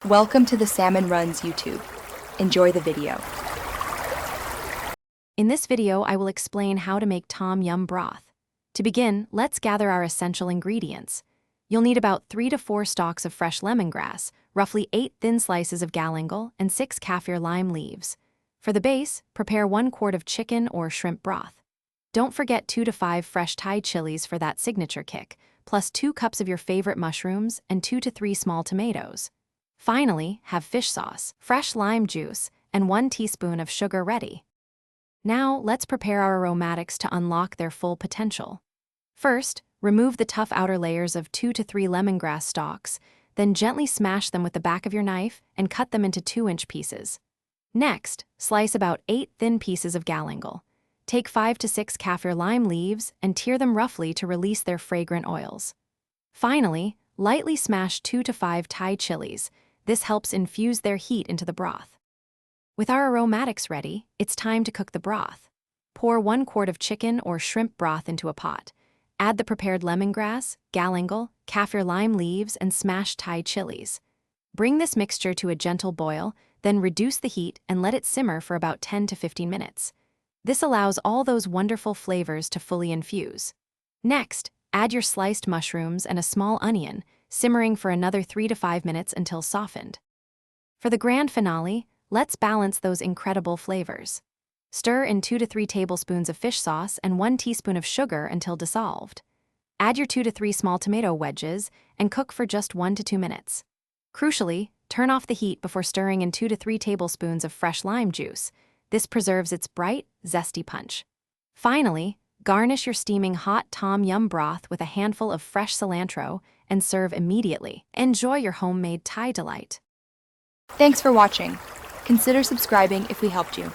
Welcome to the Salmon Runs YouTube. Enjoy the video. In this video, I will explain how to make tom yum broth. To begin, let's gather our essential ingredients. You'll need about 3 to 4 stalks of fresh lemongrass, roughly 8 thin slices of galangal, and 6 kaffir lime leaves. For the base, prepare 1 quart of chicken or shrimp broth. Don't forget 2 to 5 fresh Thai chilies for that signature kick, plus 2 cups of your favorite mushrooms and 2 to 3 small tomatoes. Finally, have fish sauce, fresh lime juice, and 1 teaspoon of sugar ready. Now, let's prepare our aromatics to unlock their full potential. First, remove the tough outer layers of 2 to 3 lemongrass stalks, then gently smash them with the back of your knife and cut them into 2-inch pieces. Next, slice about 8 thin pieces of galangal. Take 5 to 6 kaffir lime leaves and tear them roughly to release their fragrant oils. Finally, lightly smash 2 to 5 Thai chilies. This helps infuse their heat into the broth. With our aromatics ready, it's time to cook the broth. Pour 1 quart of chicken or shrimp broth into a pot. Add the prepared lemongrass, galangal, kaffir lime leaves, and smashed Thai chilies. Bring this mixture to a gentle boil, then reduce the heat and let it simmer for about 10 to 15 minutes. This allows all those wonderful flavors to fully infuse. Next, add your sliced mushrooms and a small onion, simmering for another 3 to 5 minutes until softened. For the grand finale, let's balance those incredible flavors. Stir in 2 to 3 tablespoons of fish sauce and 1 teaspoon of sugar until dissolved. Add your 2 to 3 small tomato wedges and cook for just 1 to 2 minutes. Crucially, turn off the heat before stirring in 2 to 3 tablespoons of fresh lime juice. This preserves its bright, zesty punch. Finally, garnish your steaming hot tom yum broth with a handful of fresh cilantro and serve immediately. Enjoy your homemade Thai delight. Thanks for watching. Consider subscribing if we helped you.